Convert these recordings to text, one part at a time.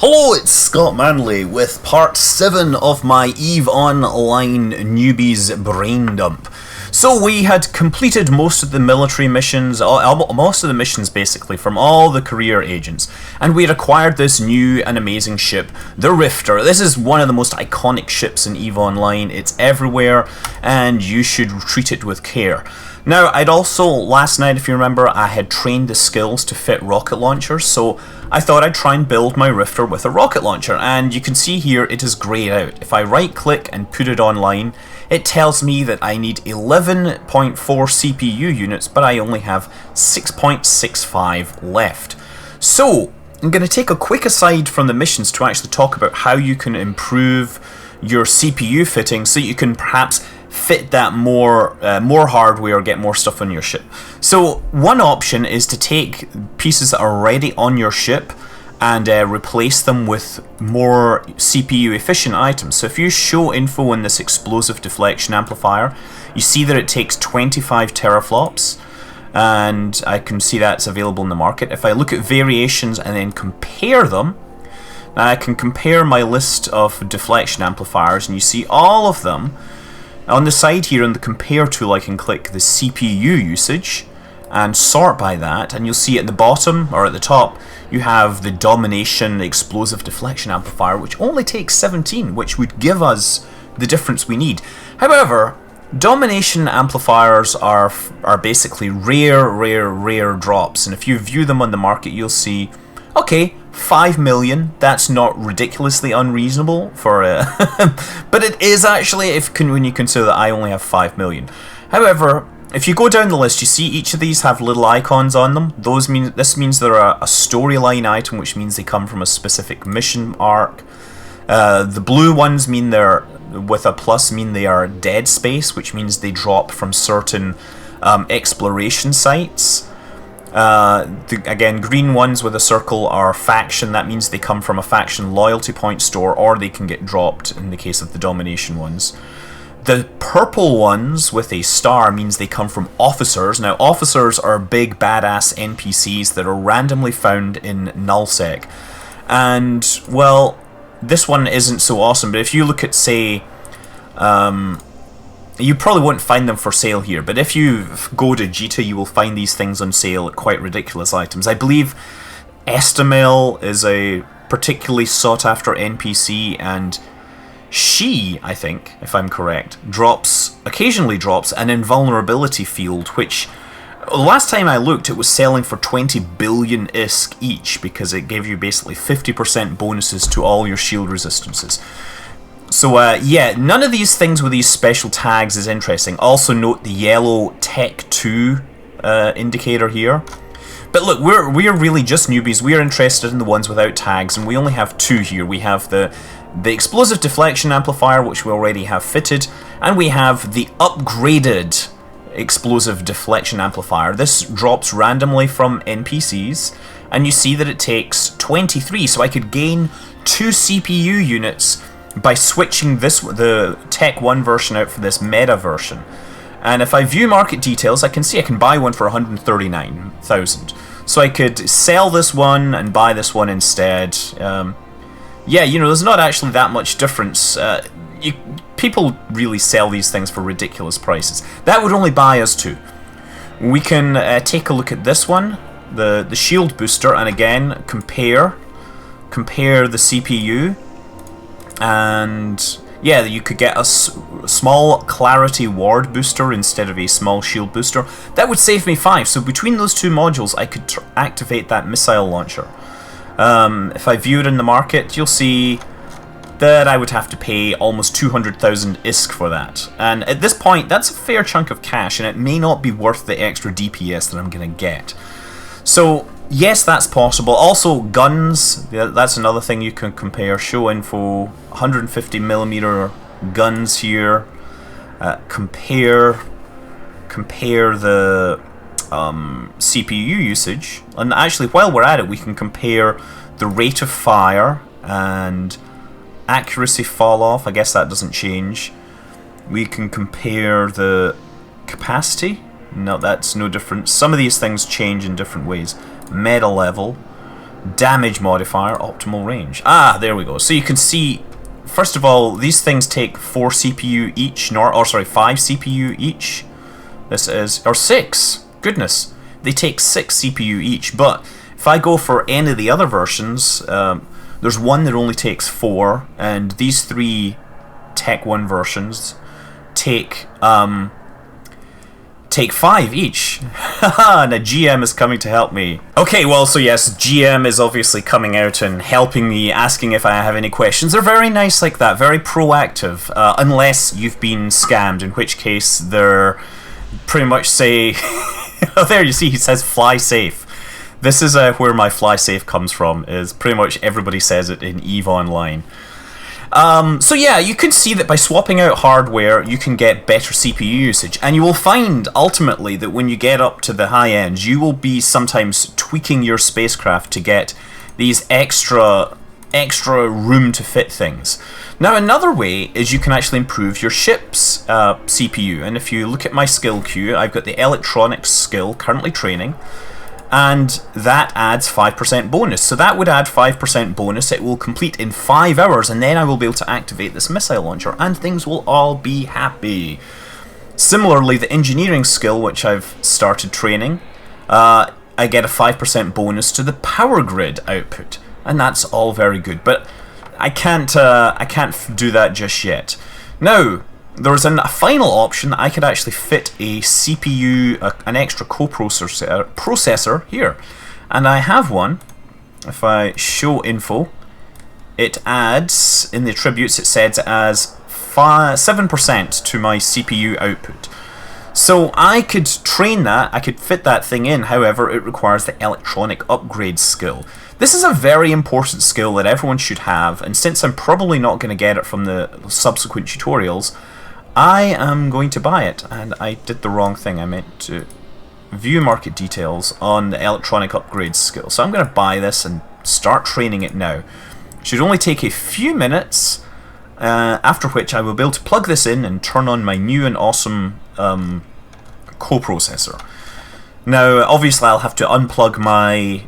Hello, it's Scott Manley with part 7 of my EVE Online newbies brain dump. So we had completed most of the military missions, most of the missions basically, from all the career agents, and we had acquired this new and amazing ship, the Rifter. This is one of the most iconic ships in EVE Online. It's everywhere, and you should treat it with care. Now, I'd also, last night if you remember, I had trained the skills to fit rocket launchers, so I thought I'd try and build my Rifter with a rocket launcher, and you can see here it is greyed out. If I right click and put it online, it tells me that I need 11.4 CPU units, but I only have 6.65 left. So, I'm going to take a quick aside from the missions to actually talk about how you can improve your CPU fitting so you can perhaps fit that more hardware, get more stuff on your ship. So one option is to take pieces that are already on your ship and replace them with more CPU efficient items. So if you show info on this explosive deflection amplifier, you see that it takes 25 teraflops, and I can see that's available in the market. If I look at variations and then compare them, now I can compare my list of deflection amplifiers, and you see all of them. On the side here, on the compare tool, I can click the CPU usage and sort by that, and you'll see at the bottom, or at the top, you have the Domination Explosive Deflection Amplifier, which only takes 17, which would give us the difference we need. However, Domination amplifiers are basically rare drops, and if you view them on the market, you'll see, okay, 5 million, that's not ridiculously unreasonable for but it is actually when you consider that I only have 5 million. However, if you go down the list, you see each of these have little icons on them. This means they're a storyline item, which means they come from a specific mission arc. The blue ones mean they're, with a plus, mean they are dead space, which means they drop from certain exploration sites. Again, green ones with a circle are faction. That means they come from a faction loyalty point store, or they can get dropped in the case of the domination ones. The purple ones with a star means they come from officers. Now, officers are big badass NPCs that are randomly found in nullsec. And, well, this one isn't so awesome, but if you look at, say, you probably won't find them for sale here, but if you go to Jita, you will find these things on sale at quite ridiculous items. I believe Estamel is a particularly sought after NPC, and she, I think, if I'm correct, occasionally drops an invulnerability field, which last time I looked, it was selling for 20 billion ISK each, because it gave you basically 50% bonuses to all your shield resistances. So yeah, none of these things with these special tags is interesting. Also note the yellow Tech 2 indicator here. But look, we're really just newbies. We're interested in the ones without tags, and we only have 2 here. We have the explosive deflection amplifier, which we already have fitted, and we have the upgraded explosive deflection amplifier. This drops randomly from NPCs, and you see that it takes 23, so I could gain 2 CPU units by switching the Tech 1 version out for this meta version. And if I view market details, I can see I can buy one for 139,000. So I could sell this one and buy this one instead. Yeah, you know, there's not actually that much difference. People really sell these things for ridiculous prices. That would only buy us 2. We can take a look at this one, the shield booster, and again compare the CPU. And yeah, you could get a small clarity ward booster instead of a small shield booster. That would save me 5, so between those 2 modules I could activate that missile launcher. If I view it in the market, you'll see that I would have to pay almost 200,000 ISK for that. And at this point, that's a fair chunk of cash, and it may not be worth the extra DPS that I'm going to get. So yes, that's possible. Also, guns, that's another thing you can compare. Show info, 150mm guns here. Compare the CPU usage. And actually, while we're at it, we can compare the rate of fire and accuracy fall off. I guess that doesn't change. We can compare the capacity. No, that's no different. Some of these things change in different ways. Meta level. Damage modifier, optimal range. Ah, there we go. So you can see, first of all, these things take 4 CPU each, 5 CPU each. This is, or 6. Goodness, they take 6 CPU each. But if I go for any of the other versions, there's one that only takes 4, and these 3 Tech 1 versions take 5 each. Haha, now GM is coming to help me. Okay, well, so yes, GM is obviously coming out and helping me, asking if I have any questions. They're very nice like that, very proactive, unless you've been scammed, in which case they're pretty much say... Oh, there you see, he says fly safe. This is where my fly safe comes from, is pretty much everybody says it in EVE Online. So yeah, you can see that by swapping out hardware, you can get better CPU usage, and you will find ultimately that when you get up to the high ends, you will be sometimes tweaking your spacecraft to get these extra room to fit things. Now, another way is you can actually improve your ship's CPU, and if you look at my skill queue, I've got the electronics skill currently training, and that adds 5% bonus. So that would add 5% bonus. It will complete in 5 hours, and then I will be able to activate this missile launcher, and things will all be happy. Similarly, the engineering skill, which I've started training, I get a 5% bonus to the power grid output, and that's all very good. But I can't do that just yet. Now, there's a final option that I could actually fit a CPU, an extra processor here, and I have one. If I show info, it adds in the attributes, it says it adds 7% to my CPU output. So I could train that, I could fit that thing in. However, it requires the electronic upgrade skill. This is a very important skill that everyone should have, and since I'm probably not going to get it from the subsequent tutorials, I am going to buy it. And I did the wrong thing. I meant to view market details on the electronic upgrades skill. So I'm going to buy this and start training it now. Should only take a few minutes, after which I will be able to plug this in and turn on my new and awesome coprocessor. Now, obviously I'll have to unplug my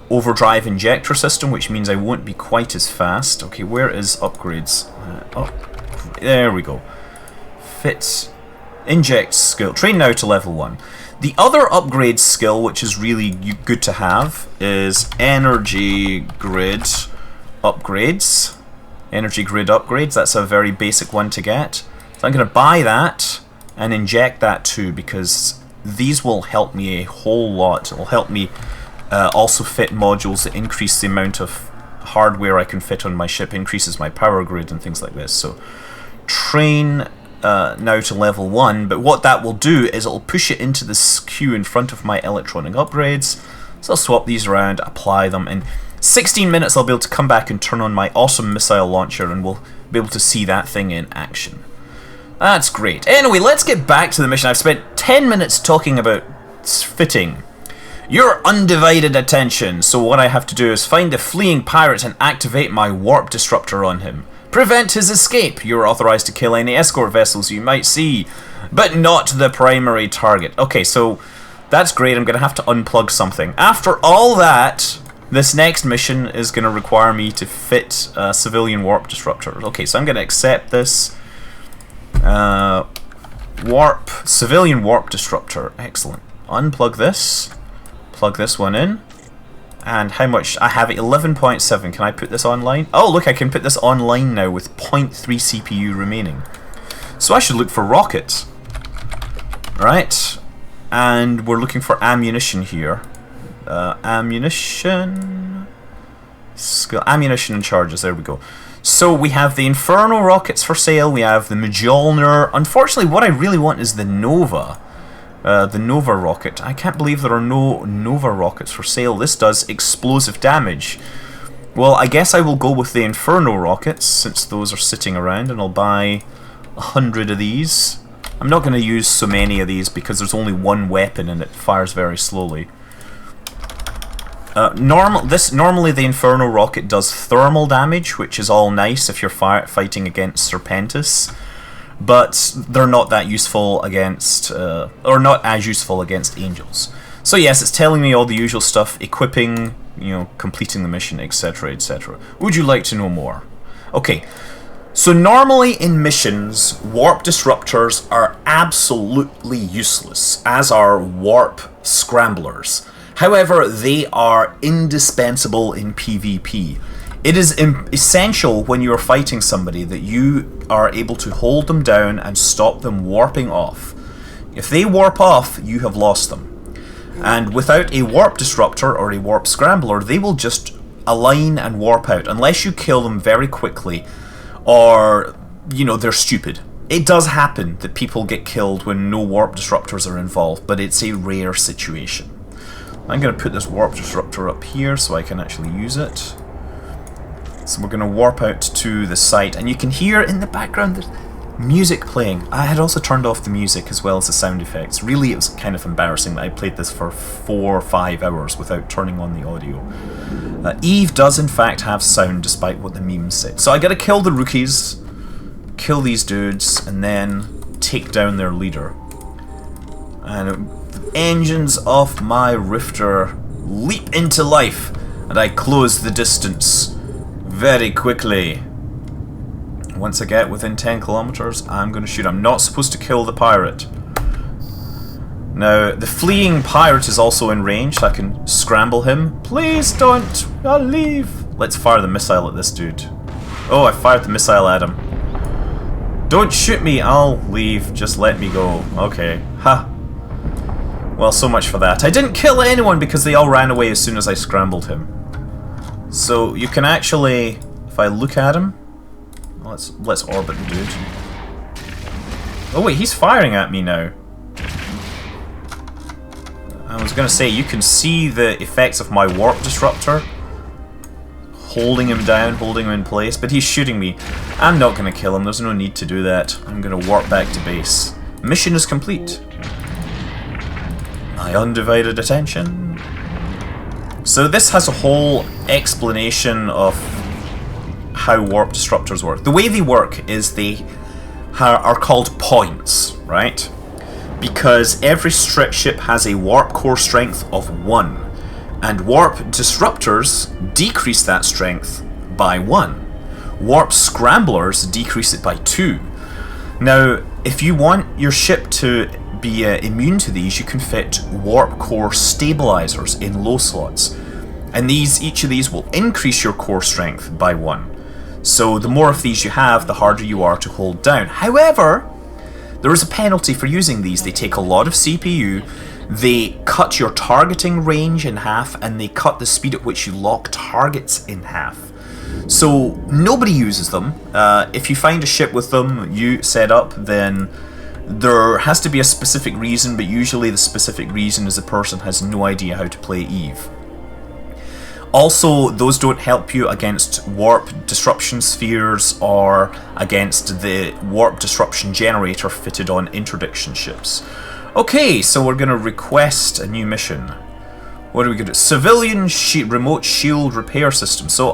overdrive injector system, which means I won't be quite as fast. Okay, where is upgrades? Oh, there we go. Fit, inject skill. Train now to level 1. The other upgrade skill, which is really good to have, is energy grid upgrades. Energy grid upgrades, that's a very basic one to get. So I'm going to buy that and inject that too, because these will help me a whole lot. It will help me also fit modules that increase the amount of hardware I can fit on my ship, increases my power grid and things like this. So train now to level 1, but what that will do is it'll push it into this queue in front of my electronic upgrades. So I'll swap these around, apply them, and 16 minutes I'll be able to come back and turn on my awesome missile launcher, and we'll be able to see that thing in action. That's great. Anyway, let's get back to the mission. I've spent 10 minutes talking about fitting. Your undivided attention. So what I have to do is find a fleeing pirate and activate my warp disruptor on him. Prevent his escape. You're authorized to kill any escort vessels you might see, but not the primary target. Okay, so that's great. I'm going to have to unplug something. After all that, this next mission is going to require me to fit a civilian warp disruptor. Okay, so I'm going to accept this. Civilian warp disruptor. Excellent. Unplug this. Plug this one in. And how much? I have 11.7. Can I put this online? Oh, look, I can put this online now with 0.3 CPU remaining. So I should look for rockets. Right. And we're looking for ammunition here. Ammunition and charges. There we go. So we have the Inferno rockets for sale. We have the Mjolnir. Unfortunately, what I really want is the Nova. The Nova rocket. I can't believe there are no Nova rockets for sale. This does explosive damage. Well, I guess I will go with the Inferno rockets, since those are sitting around, and I'll buy 100 of these. I'm not going to use so many of these because there's only one weapon and it fires very slowly. Normally the Inferno rocket does thermal damage, which is all nice if you're fighting against Serpentis, but they're not that useful against, or not as useful against angels. So yes, it's telling me all the usual stuff: equipping, you know, completing the mission, etc., etc. Would you like to know more? Okay, so normally in missions, warp disruptors are absolutely useless, as are warp scramblers. However, they are indispensable in PvP. It is essential when you are fighting somebody that you are able to hold them down and stop them warping off. If they warp off, you have lost them. And without a warp disruptor or a warp scrambler, they will just align and warp out, unless you kill them very quickly, or, you know, they're stupid. It does happen that people get killed when no warp disruptors are involved, but it's a rare situation. I'm going to put this warp disruptor up here so I can actually use it. So we're going to warp out to the site, and you can hear in the background there's music playing. I had also turned off the music as well as the sound effects. Really, it was kind of embarrassing that I played this for 4 or 5 hours without turning on the audio. Eve does in fact have sound despite what the memes said. So I gotta kill the rookies, kill these dudes, and then take down their leader. And the engines of my Rifter leap into life, and I close the distance very quickly. Once I get within 10 kilometers, I'm going to shoot. I'm not supposed to kill the pirate. Now, the fleeing pirate is also in range, so I can scramble him. Please don't! I'll leave! Let's fire the missile at this dude. Oh, I fired the missile at him. Don't shoot me! I'll leave. Just let me go. Okay. Ha! Well, so much for that. I didn't kill anyone because they all ran away as soon as I scrambled him. So, you can actually, if I look at him, let's orbit the dude. Oh wait, he's firing at me now. I was gonna say, you can see the effects of my warp disruptor. Holding him down, holding him in place, but he's shooting me. I'm not gonna kill him, there's no need to do that. I'm gonna warp back to base. Mission is complete. My undivided attention. So this has a whole explanation of how warp disruptors work. The way they work is they are called points, right? Because every ship has a warp core strength of 1, and warp disruptors decrease that strength by 1. Warp scramblers decrease it by 2. Now, if you want your ship to be immune to these, you can fit warp core stabilizers in low slots, and each of these will increase your core strength by 1. So the more of these you have, the harder you are to hold down. However, there is a penalty for using these. They take a lot of CPU, they cut your targeting range in half, and they cut the speed at which you lock targets in half. So nobody uses them. If you find a ship with them you set up, then there has to be a specific reason, but usually the specific reason is the person has no idea how to play Eve. Also, those don't help you against warp disruption spheres or against the warp disruption generator fitted on interdiction ships. Okay, so we're going to request a new mission. What are we going to do? Civilian remote shield repair system. So,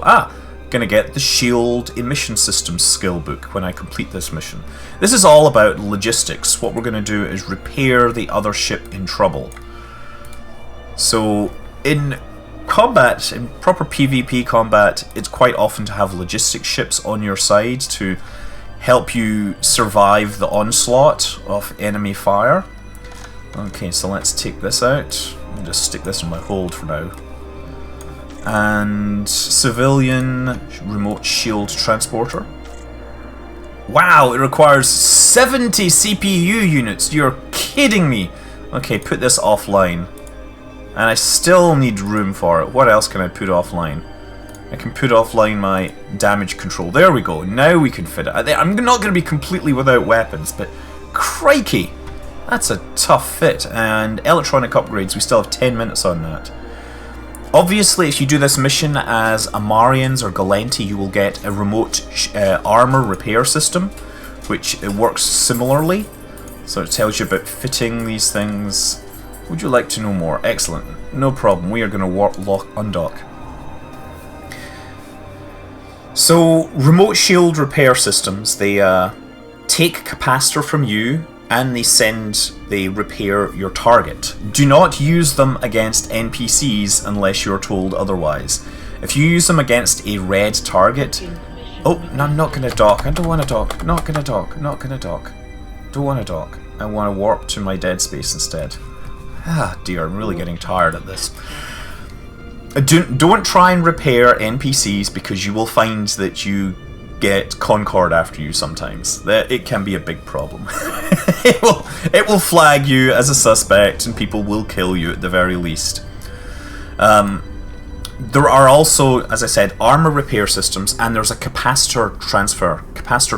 going to get the shield emission systems skill book when I complete this mission. This is all about logistics. What we're going to do is repair the other ship in trouble. So, in combat, in proper PvP combat, it's quite often to have logistics ships on your side to help you survive the onslaught of enemy fire. Okay, so let's take this out. I'll just stick this in my hold for now. And civilian remote shield transporter. Wow, it requires 70 CPU units. You're kidding me. Okay, put this offline. And I still need room for it. What else can I put offline? I can put offline my damage control. There we go. Now we can fit it. I'm not going to be completely without weapons, but crikey, that's a tough fit. And electronic upgrades, we still have 10 minutes on that. Obviously, if you do this mission as a Marians or Galenti, you will get a remote armor repair system, which works similarly. So it tells you about fitting these things. Would you like to know more? Excellent. No problem. We are going to undock. So, remote shield repair systems, they take capacitor from you, and they repair your target. Do not use them against NPCs unless you're told otherwise. If you use them against a red target... Oh, no, I'm not going to dock. I don't want to dock. Not going to dock. Not going to dock. Don't want to dock. I want to warp to my dead space instead. Ah, dear, I'm really getting tired at this. Don't try and repair NPCs because you will find that you get Concord after you sometimes. It can be a big problem. it will flag you as a suspect and people will kill you at the very least. There are also, as I said, armor repair systems, and there's a capacitor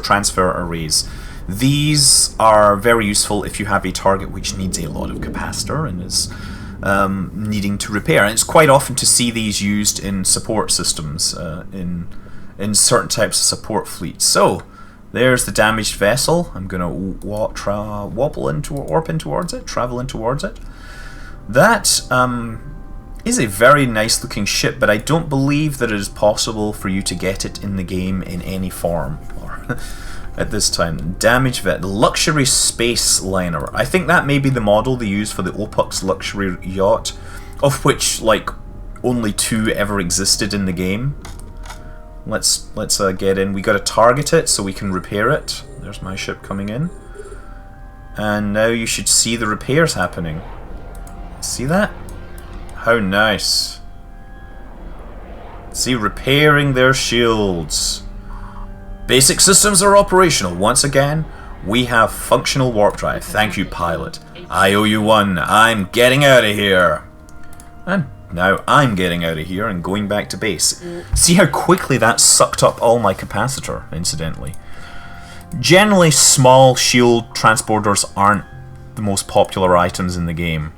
transfer arrays. These are very useful if you have a target which needs a lot of capacitor and is needing to repair. And it's quite often to see these used in support systems, in certain types of support fleets. So, there's the damaged vessel. I'm going to warp in towards it, travel in towards it. That is a very nice looking ship, but I don't believe that it is possible for you to get it in the game in any form at this time. Damaged vet, luxury space liner. I think that may be the model they use for the Opux luxury yacht, of which like only 2 ever existed in the game. Let's get in. We got to target it so we can repair it. There's my ship coming in, and now you should see the repairs happening. See that? How nice. See, repairing their shields. Basic systems are operational. Once again, we have functional warp drive. Thank you, pilot. I owe you one. I'm getting out of here. And now I'm getting out of here and going back to base. See how quickly that sucked up all my capacitor, incidentally. Generally, small shield transporters aren't the most popular items in the game,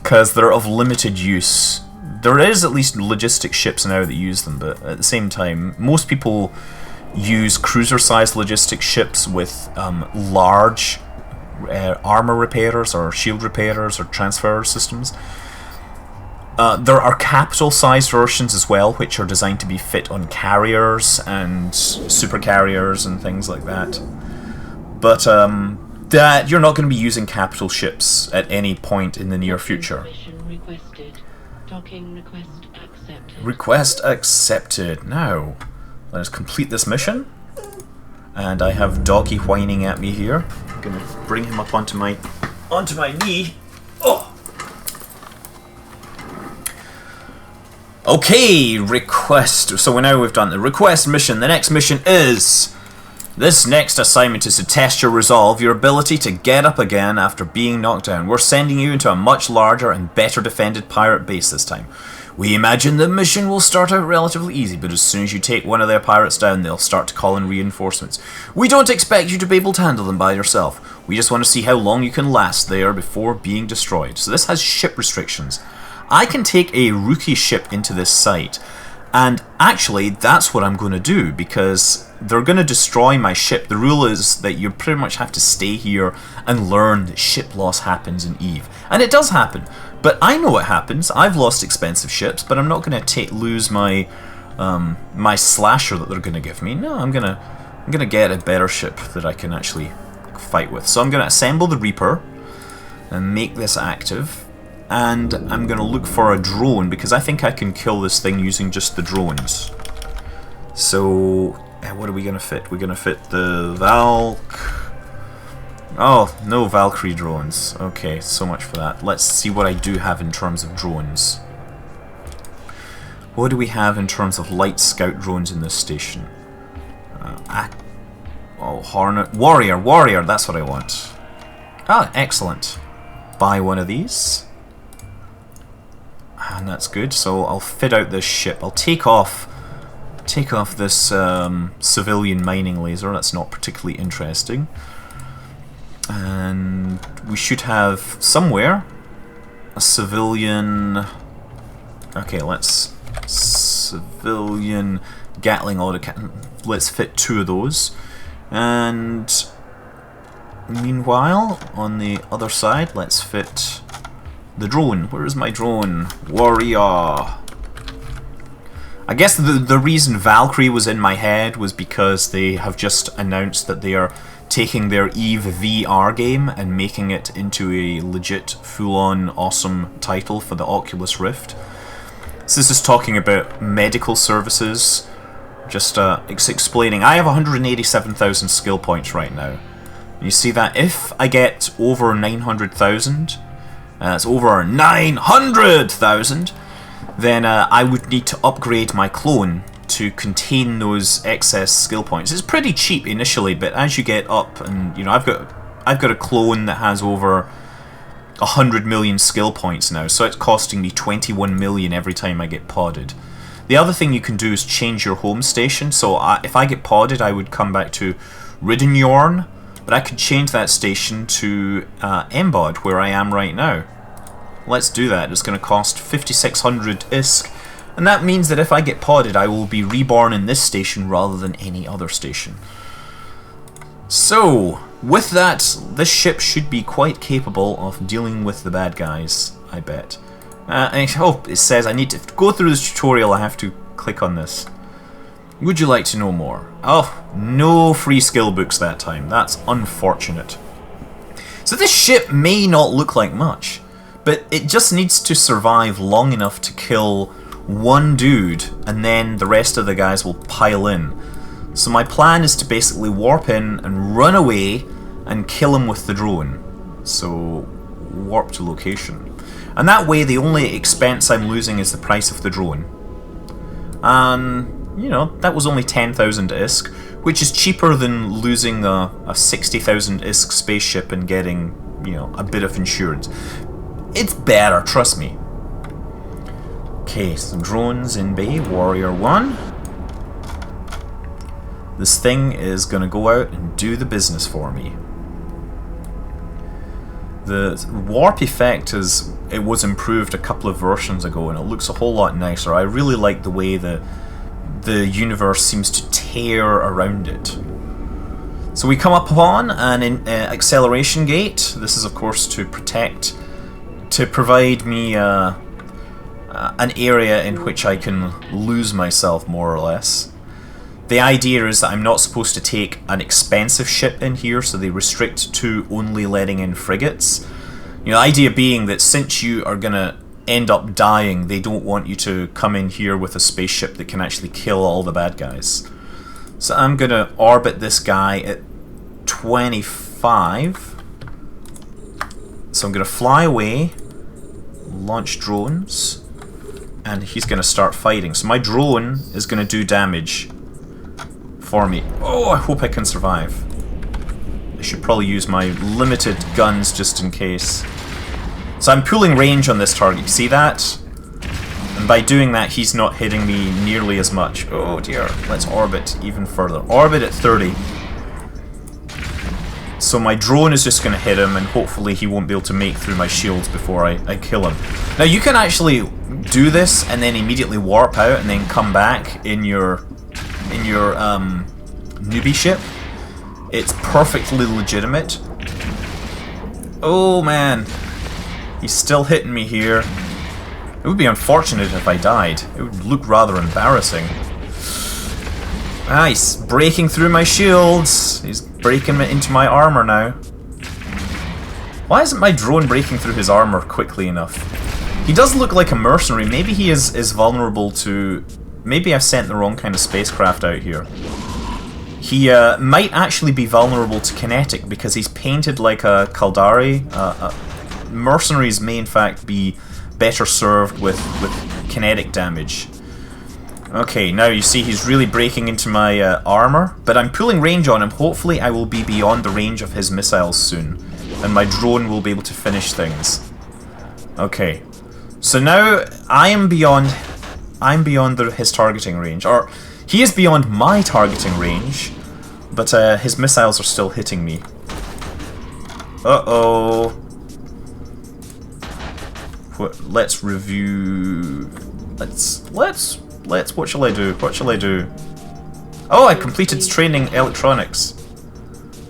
because they're of limited use. There is at least logistic ships now that use them, but at the same time, most people use cruiser-sized logistic ships with large armor repairers or shield repairers or transfer systems. There are capital-sized versions as well, which are designed to be fit on carriers and super carriers and things like that. But that you're not going to be using capital ships at any point in the near future. Request accepted. Now, let's complete this mission. And I have Doggy whining at me here. I'm going to bring him up onto my knee. Oh. Okay, request. So now we've done the request mission. The next mission is... This next assignment is to test your resolve, your ability to get up again after being knocked down. We're sending you into a much larger and better defended pirate base this time. We imagine the mission will start out relatively easy, but as soon as you take one of their pirates down, they'll start to call in reinforcements. We don't expect you to be able to handle them by yourself. We just want to see how long you can last there before being destroyed. So this has ship restrictions. I can take a rookie ship into this site, and actually that's what I'm going to do, because they're going to destroy my ship. The rule is that you pretty much have to stay here and learn that ship loss happens in EVE. And it does happen. But I know what happens. I've lost expensive ships, but I'm not going to lose my my slasher that they're going to give me. No, I'm going to get a better ship that I can actually fight with. So I'm going to assemble the Reaper and make this active. And I'm going to look for a drone, because I think I can kill this thing using just the drones. So, what are we going to fit? We're going to fit the Oh, no Valkyrie drones. Okay, so much for that. Let's see what I do have in terms of drones. What do we have in terms of light scout drones in this station? Hornet. Warrior, that's what I want. Ah, excellent. Buy one of these. And that's good, so I'll fit out this ship. I'll take off this civilian mining laser. That's not particularly interesting. And we should have somewhere a civilian... Okay, let's... Civilian Gatling autocannon. Let's fit 2 of those. And meanwhile, on the other side, let's fit the drone. Where is my drone? Warrior. I guess the reason Valkyrie was in my head was because they have just announced that they are taking their EVE VR game and making it into a legit, full-on, awesome title for the Oculus Rift. So this is talking about medical services. Just it's explaining, I have 187,000 skill points right now. And you see that if I get over 900,000, that's over 900,000, then I would need to upgrade my clone to contain those excess skill points. It's pretty cheap initially, but as you get up, and you know, I've got a clone that has over 100 million skill points now, so it's costing me 21 million every time I get podded. The other thing you can do is change your home station. So if I get podded, I would come back to Riddenyorn, but I could change that station to Embod, where I am right now. Let's do that. It's going to cost 5,600 ISK. And that means that if I get podded, I will be reborn in this station rather than any other station. So, with that, this ship should be quite capable of dealing with the bad guys, I bet. Oh, it says I need to go through this tutorial, I have to click on this. Would you like to know more? Oh, no free skill books that time. That's unfortunate. So this ship may not look like much, but it just needs to survive long enough to kill one dude, and then the rest of the guys will pile in. So my plan is to basically warp in and run away and kill him with the drone. So warp to location. And that way the only expense I'm losing is the price of the drone. And, you know, that was only 10,000 ISK, which is cheaper than losing a 60,000 ISK spaceship and getting, you know, a bit of insurance. It's better, trust me. Okay, some drones in bay, Warrior 1. This thing is going to go out and do the business for me. The warp effect it was improved a couple of versions ago, and it looks a whole lot nicer. I really like the way the universe seems to tear around it. So we come up upon an acceleration gate. This is of course to provide me an area in which I can lose myself, more or less. The idea is that I'm not supposed to take an expensive ship in here, so they restrict to only letting in frigates. You know, the idea being that since you are going to end up dying, they don't want you to come in here with a spaceship that can actually kill all the bad guys. So I'm going to orbit this guy at 25. So I'm going to fly away, launch drones, and he's going to start fighting. So my drone is going to do damage for me. Oh, I hope I can survive. I should probably use my limited guns just in case. So I'm pulling range on this target, you see that? And by doing that, he's not hitting me nearly as much. Oh dear, let's orbit even further. Orbit at 30. So my drone is just going to hit him, and hopefully he won't be able to make through my shields before I kill him. Now you can actually do this and then immediately warp out and then come back in your newbie ship. It's perfectly legitimate. Oh man, he's still hitting me here. It would be unfortunate if I died. It would look rather embarrassing. Nice, breaking through my shields. He's breaking into my armor now. Why isn't my drone breaking through his armor quickly enough? He does look like a mercenary. Maybe he is vulnerable to... Maybe I've sent the wrong kind of spacecraft out here. He might actually be vulnerable to kinetic because he's painted like a Kaldari. Mercenaries may in fact be better served with kinetic damage. Okay, now you see he's really breaking into my armor, but I'm pulling range on him. Hopefully I will be beyond the range of his missiles soon, and my drone will be able to finish things. Okay, so now I'm beyond his targeting range, or he is beyond my targeting range, but his missiles are still hitting me. Uh-oh. Let's review... Let's... What shall I do? What shall I do? Oh, I completed training electronics.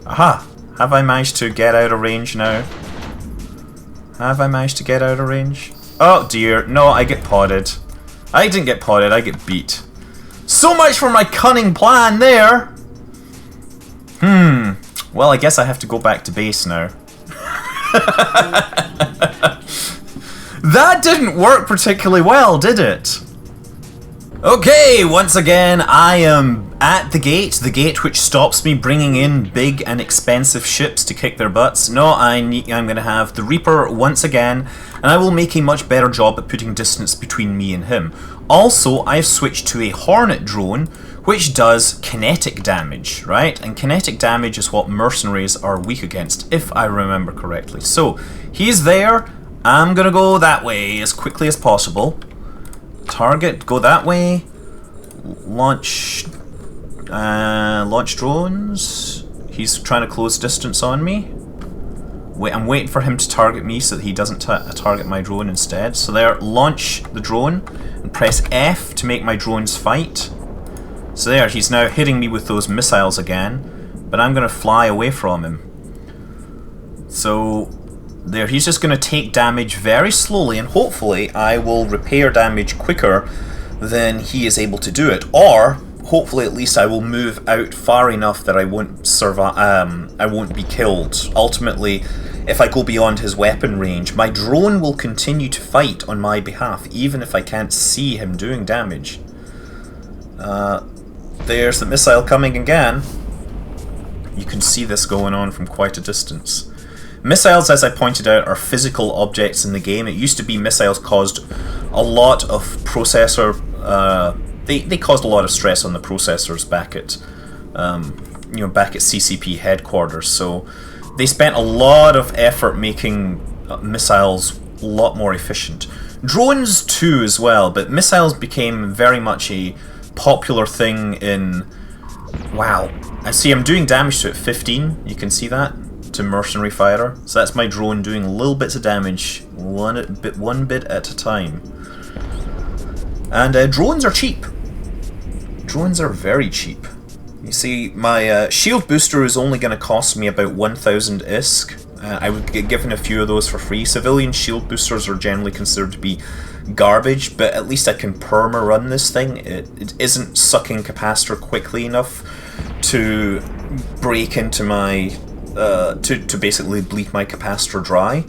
Aha! Have I managed to get out of range now? Have I managed to get out of range? Oh dear, no, I get podded. I didn't get podded, I get beat. So much for my cunning plan there! Well, I guess I have to go back to base now. That didn't work particularly well, did it? Okay, once again, I am at the gate which stops me bringing in big and expensive ships to kick their butts. No, I'm going to have the Reaper once again, and I will make a much better job at putting distance between me and him. Also, I've switched to a Hornet drone, which does kinetic damage, right? And kinetic damage is what mercenaries are weak against, if I remember correctly. So, he's there. I'm going to go that way as quickly as possible. Target, go that way. Launch drones. He's trying to close distance on me. Wait, I'm waiting for him to target me so that he doesn't target my drone instead. So there, launch the drone and press F to make my drones fight. So there, he's now hitting me with those missiles again, but I'm going to fly away from him. So there, he's just going to take damage very slowly, and hopefully I will repair damage quicker than he is able to do it. Or hopefully at least I will move out far enough that I won't survive. I won't be killed. Ultimately, if I go beyond his weapon range, my drone will continue to fight on my behalf, even if I can't see him doing damage. There's the missile coming again. You can see this going on from quite a distance. Missiles, as I pointed out, are physical objects in the game. It used to be missiles caused a lot of processor... They caused a lot of stress on the processors back at, back at CCP headquarters. So they spent a lot of effort making missiles a lot more efficient. Drones too as well, but missiles became very much a popular thing in... Wow. I see I'm doing damage to it, 15. You can see that? To mercenary fighter. So that's my drone doing little bits of damage, one bit at a time. And drones are cheap. Drones are very cheap. You see, my shield booster is only going to cost me about 1,000 ISK. I would get given a few of those for free. Civilian shield boosters are generally considered to be garbage, but at least I can perma-run this thing. It isn't sucking capacitor quickly enough to break into my... to basically bleed my capacitor dry.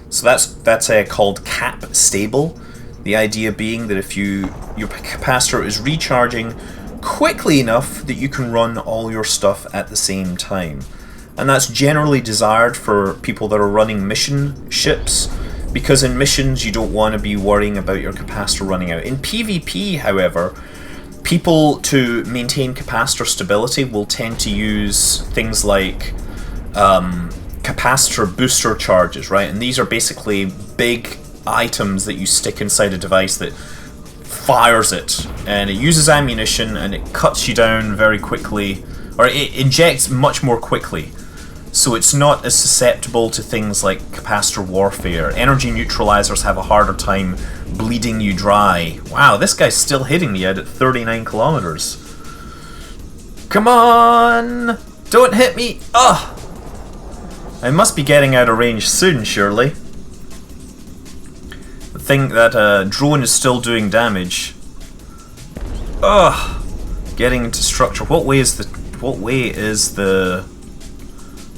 So that's called cap stable. The idea being that if your capacitor is recharging quickly enough that you can run all your stuff at the same time. And that's generally desired for people that are running mission ships, because in missions you don't want to be worrying about your capacitor running out. In PvP, however, people, to maintain capacitor stability, will tend to use things like capacitor booster charges, right? And these are basically big items that you stick inside a device that fires it, and it uses ammunition and it cuts you down very quickly, or it injects much more quickly, so it's not as susceptible to things like capacitor warfare. Energy neutralizers have a harder time bleeding you dry. Wow, this guy's still hitting me out at 39 kilometers. Come on! Don't hit me! Ugh! I must be getting out of range soon, surely. The thing that drone is still doing damage. Ugh! Getting into structure. What way is the...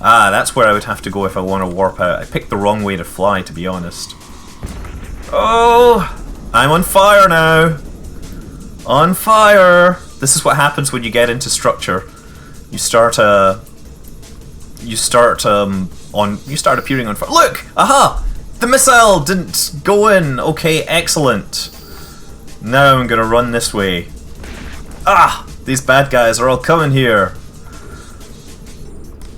Ah, that's where I would have to go if I want to warp out. I picked the wrong way to fly, to be honest. Oh! I'm on fire now! On fire! This is what happens when you get into structure. You start appearing on fire. Look! Aha! The missile didn't go in! Okay, excellent. Now I'm gonna run this way. Ah! These bad guys are all coming here.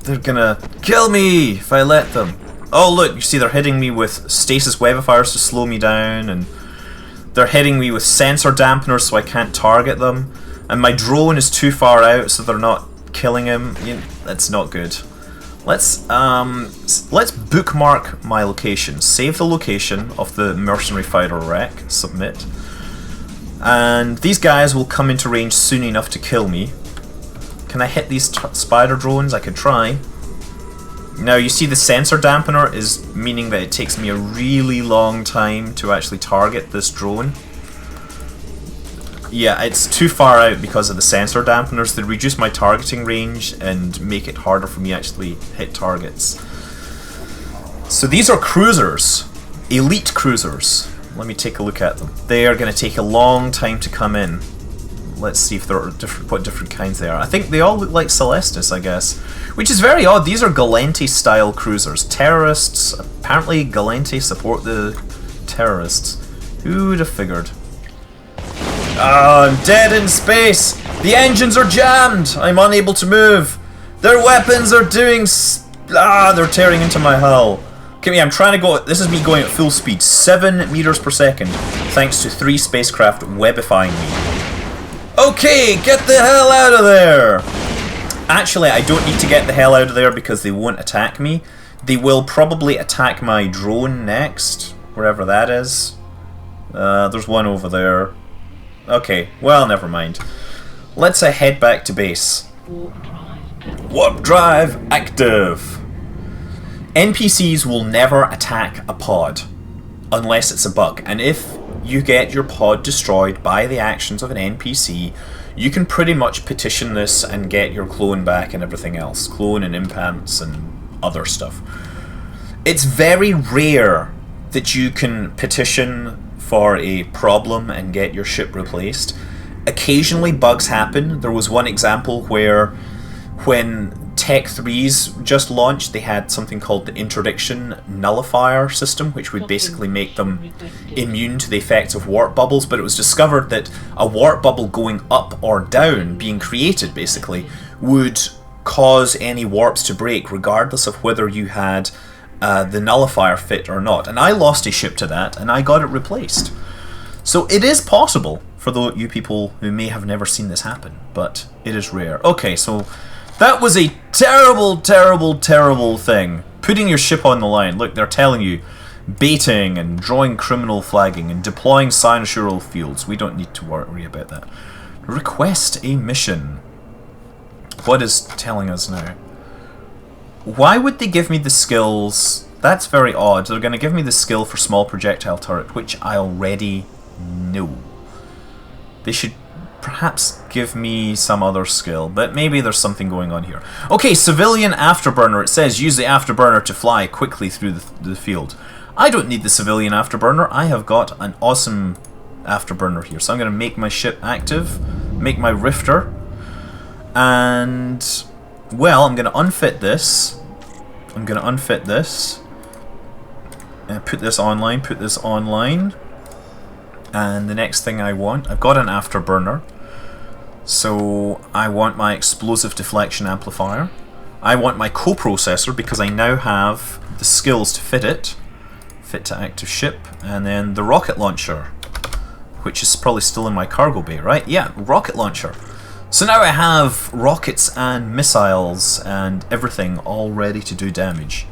They're gonna kill me if I let them. Oh look, you see they're hitting me with stasis webifiers to slow me down, and they're hitting me with sensor dampeners so I can't target them. And my drone is too far out so they're not killing him. That's not good. Let's bookmark my location. Save the location of the mercenary fighter wreck. Submit. And these guys will come into range soon enough to kill me. Can I hit these spider drones? I could try. Now you see the sensor dampener is meaning that it takes me a really long time to actually target this drone. Yeah, it's too far out because of the sensor dampeners. They reduce my targeting range and make it harder for me to actually hit targets. So these are cruisers. Elite cruisers. Let me take a look at them. They are going to take a long time to come in. Let's see if there are what different kinds they are. I think they all look like Celestis, I guess. Which is very odd. These are Galente-style cruisers. Terrorists. Apparently Galente support the terrorists. Who would have figured? Ah, I'm dead in space! The engines are jammed! I'm unable to move! Their weapons are doing... they're tearing into my hull. Okay, I'm trying to go... This is me going at full speed. 7 meters per second. Thanks to 3 spacecraft webifying me. Okay, get the hell out of there! Actually, I don't need to get the hell out of there because they won't attack me. They will probably attack my drone next. Wherever that is. There's one over there. Okay, well, never mind. Let's head back to base. Warp drive active. NPCs will never attack a pod unless it's a bug, and if you get your pod destroyed by the actions of an NPC, you can pretty much petition this and get your clone back and everything else. Clone and implants and other stuff. It's very rare that you can petition for a problem and get your ship replaced. Occasionally bugs happen. There was one example where when Tech 3s just launched, they had something called the interdiction nullifier system, which would basically make them immune to the effects of warp bubbles, but it was discovered that a warp bubble going up or down, being created basically, would cause any warps to break regardless of whether you had the nullifier fit or not. And I lost a ship to that, and I got it replaced. So it is possible for you people who may have never seen this happen, but it is rare. Okay, so that was a terrible, terrible, terrible thing. Putting your ship on the line. Look, they're telling you baiting and drawing criminal flagging and deploying cynosural fields. We don't need to worry about that. Request a mission. What is telling us now? Why would they give me the skills? That's very odd. They're going to give me the skill for small projectile turret, which I already know. They should perhaps give me some other skill, but maybe there's something going on here. Okay, civilian afterburner. It says use the afterburner to fly quickly through the field. I don't need the civilian afterburner. I have got an awesome afterburner here. So I'm going to make my ship active, make my rifter, and... well, I'm going to unfit this. I'm going to unfit this. And put this online, And the next thing I want, I've got an afterburner. So I want my explosive deflection amplifier. I want my coprocessor because I now have the skills to fit it. Fit to active ship. And then the rocket launcher, which is probably still in my cargo bay, right? Yeah, rocket launcher. So now I have rockets and missiles and everything all ready to do damage.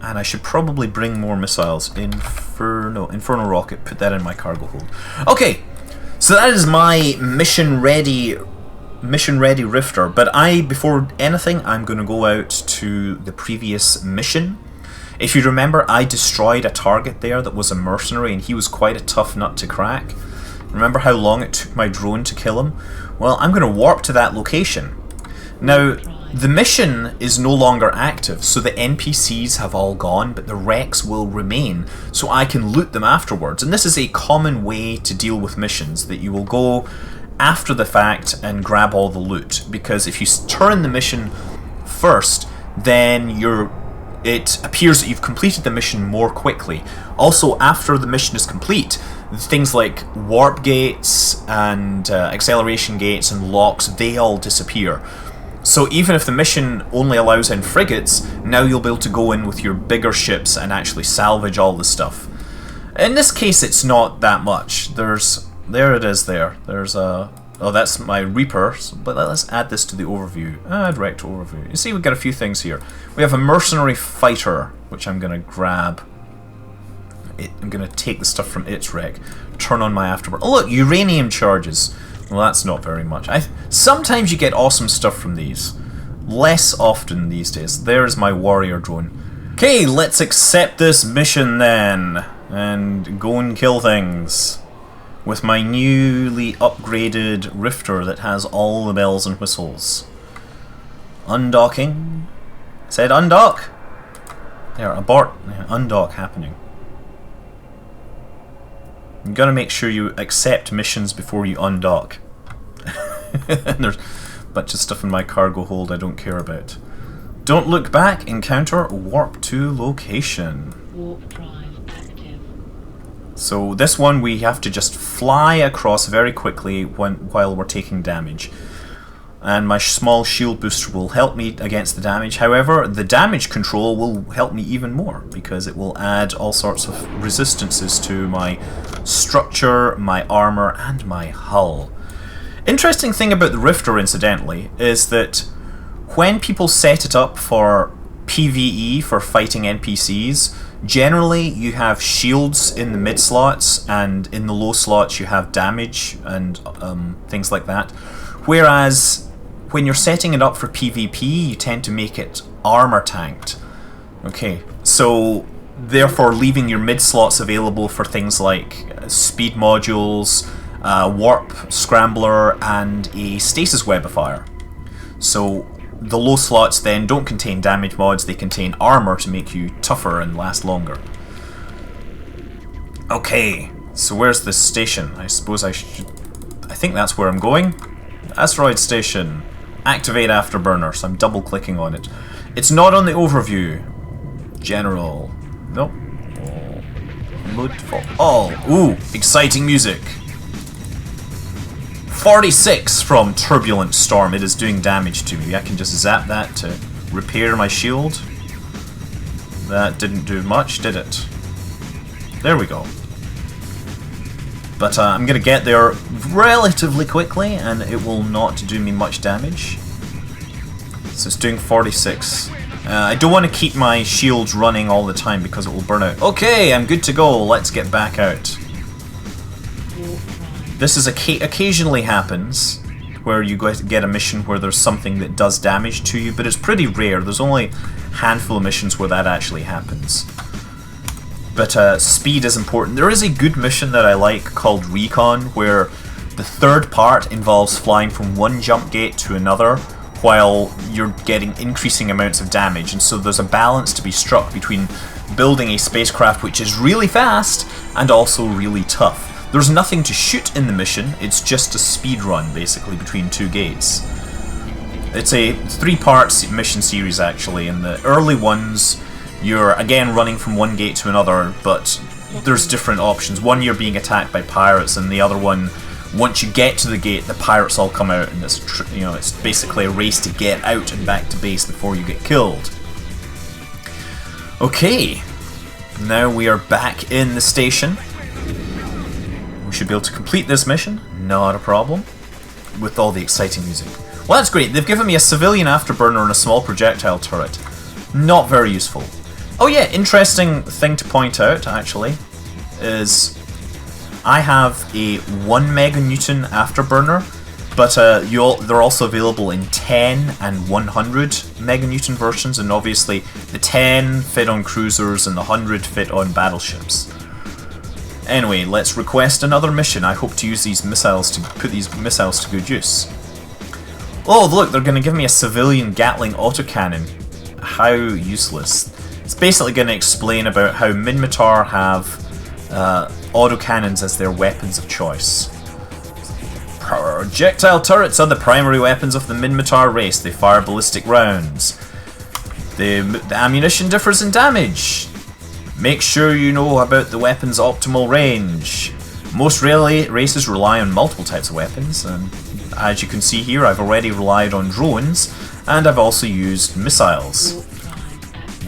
And I should probably bring more missiles. Inferno rocket, put that in my cargo hold. Okay, so that is my mission ready rifter. But before anything, I'm going to go out to the previous mission. If you remember, I destroyed a target there that was a mercenary, and he was quite a tough nut to crack. Remember how long it took my drone to kill him? Well, I'm going to warp to that location. Now, the mission is no longer active, so the NPCs have all gone, but the wrecks will remain, so I can loot them afterwards. And this is a common way to deal with missions, that you will go after the fact and grab all the loot. Because if you turn the mission first, then it appears that you've completed the mission more quickly. Also, after the mission is complete, things like warp gates and acceleration gates and locks, they all disappear. So even if the mission only allows in frigates, now you'll be able to go in with your bigger ships and actually salvage all the stuff. In this case, it's not that much. There it is there. There's a... oh, that's my Reaper, but let's add this to the overview. Direct overview. You see, we've got a few things here. We have a mercenary fighter, which I'm going to grab. I'm going to take the stuff from its wreck, turn on my afterburner. Oh look, uranium charges. Well, that's not very much. Sometimes you get awesome stuff from these. Less often these days. There's my warrior drone. Okay, let's accept this mission then. And go and kill things. with my newly upgraded Rifter that has all the bells and whistles. Undocking. Said undock. There, abort. Undock happening. You gotta make sure you accept missions before you undock. And there's a bunch of stuff in my cargo hold I don't care about. Don't look back. Encounter warp to location. Warp drive active. So this one we have to just fly across very quickly while we're taking damage. And my small shield booster will help me against the damage. However, the damage control will help me even more because it will add all sorts of resistances to my structure, my armor, and my hull. Interesting thing about the Rifter, incidentally, is that when people set it up for PvE, for fighting NPCs, generally you have shields in the mid slots, and in the low slots you have damage and things like that. Whereas when you're setting it up for PvP, you tend to make it armor tanked. Okay, so therefore leaving your mid slots available for things like speed modules, warp scrambler, and a stasis webifier. So the low slots then don't contain damage mods, they contain armor to make you tougher and last longer. Okay, so where's this station? I suppose I think that's where I'm going. Asteroid station. Activate afterburner, so I'm double clicking on it. It's not on the overview. General. Nope. Load for all. Ooh, exciting music. 46 from Turbulent Storm. It is doing damage to me. I can just zap that to repair my shield. That didn't do much, did it? There we go. But I'm going to get there relatively quickly and it will not do me much damage. So it's doing 46. I don't want to keep my shields running all the time because it will burn out. Okay, I'm good to go. Let's get back out. This is occasionally happens where you get a mission where there's something that does damage to you, but it's pretty rare. There's only a handful of missions where that actually happens. But speed is important. There is a good mission that I like called Recon, where the third part involves flying from one jump gate to another while you're getting increasing amounts of damage. And so there's a balance to be struck between building a spacecraft which is really fast and also really tough. There's nothing to shoot in the mission, it's just a speed run basically between two gates. It's a 3-part mission series actually. In the early ones you're again running from one gate to another, but there's different options. One, you're being attacked by pirates, and the other one, once you get to the gate, the pirates all come out, and it's basically a race to get out and back to base before you get killed. Okay, now we are back in the station. We should be able to complete this mission, not a problem, with all the exciting music. Well, that's great. They've given me a civilian afterburner and a small projectile turret. Not very useful. Oh yeah, interesting thing to point out, actually, is I have a 1 meganewton afterburner, but they're also available in 10 and 100 meganewton versions, and obviously the 10 fit on cruisers and the 100 fit on battleships. Anyway, let's request another mission. I hope to use these missiles to put these missiles to good use. Oh look, they're going to give me a civilian Gatling autocannon. How useless. It's basically going to explain about how Minmatar have autocannons as their weapons of choice. Projectile turrets are the primary weapons of the Minmatar race. They fire ballistic rounds. The ammunition differs in damage. Make sure you know about the weapon's optimal range. Most races rely on multiple types of weapons, and as you can see here, I've already relied on drones, and I've also used missiles.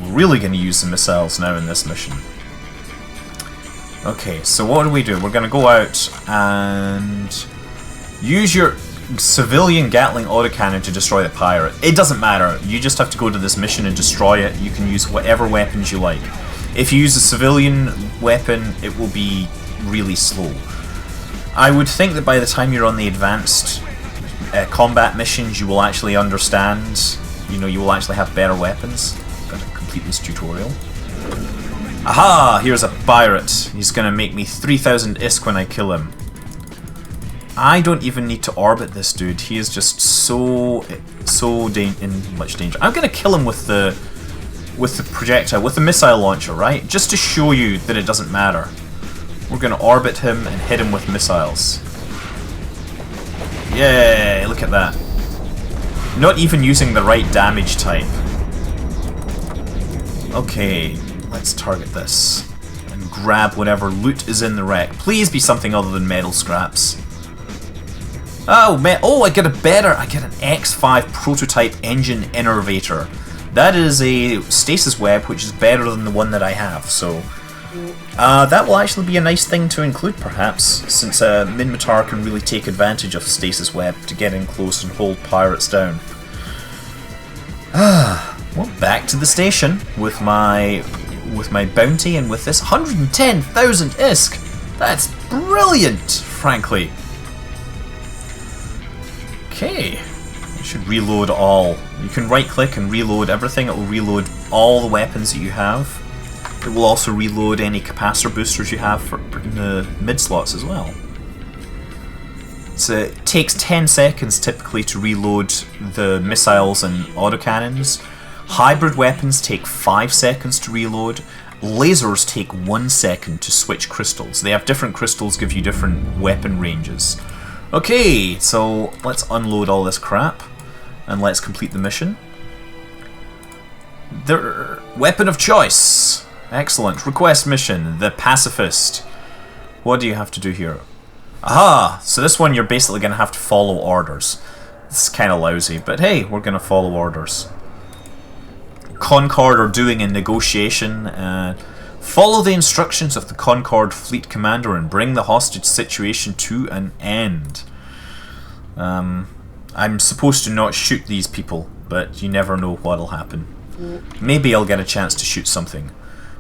We're really going to use the missiles now in this mission. Okay, so what do? We're going to go out and use your civilian Gatling autocannon to destroy the pirate. It doesn't matter, you just have to go to this mission and destroy it. You can use whatever weapons you like. If you use a civilian weapon, it will be really slow. I would think that by the time you're on the advanced combat missions, you will actually understand, you will actually have better weapons. Gotta complete this tutorial. Aha! Here's a pirate. He's gonna make me 3000 ISK when I kill him. I don't even need to orbit this dude. He is just so in much danger. I'm gonna kill him with the projectile, with the missile launcher, right? Just to show you that it doesn't matter. We're gonna orbit him and hit him with missiles. Yay! Look at that. Not even using the right damage type. Okay, let's target this and grab whatever loot is in the wreck. Please be something other than metal scraps. Oh, I get an X5 prototype engine innervator. That is a stasis web, which is better than the one that I have, so that will actually be a nice thing to include, perhaps, since Minmatar can really take advantage of stasis web to get in close and hold pirates down. Well, back to the station with my bounty and with this 110,000 ISK. That's brilliant, frankly. Okay, I should reload all. You can right click and reload everything. It will reload all the weapons that you have. It will also reload any capacitor boosters you have in the mid slots as well. So it takes 10 seconds typically to reload the missiles and autocannons. Hybrid weapons take 5 seconds to reload. Lasers take 1 second to switch crystals. They have different crystals, give you different weapon ranges. Okay, so let's unload all this crap and let's complete the mission. The weapon of choice. Excellent. Request mission, the pacifist. What do you have to do here? Aha! So this one you're basically going to have to follow orders. This is kind of lousy, but hey, we're going to follow orders. Concord are doing a negotiation. Follow the instructions of the Concord fleet commander and bring the hostage situation to an end. I'm supposed to not shoot these people, but you never know what'll happen. Maybe I'll get a chance to shoot something.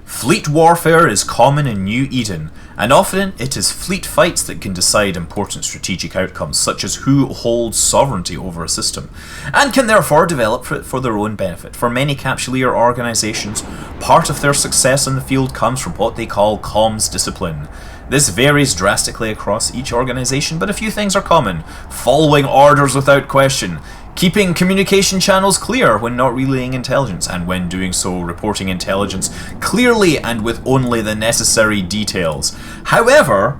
Fleet warfare is common in New Eden, and often it is fleet fights that can decide important strategic outcomes, such as who holds sovereignty over a system, and can therefore develop for their own benefit. For many Capsuleer organizations, part of their success in the field comes from what they call comms discipline. This varies drastically across each organization, but a few things are common. Following orders without question, keeping communication channels clear when not relaying intelligence, and when doing so, reporting intelligence clearly and with only the necessary details. However,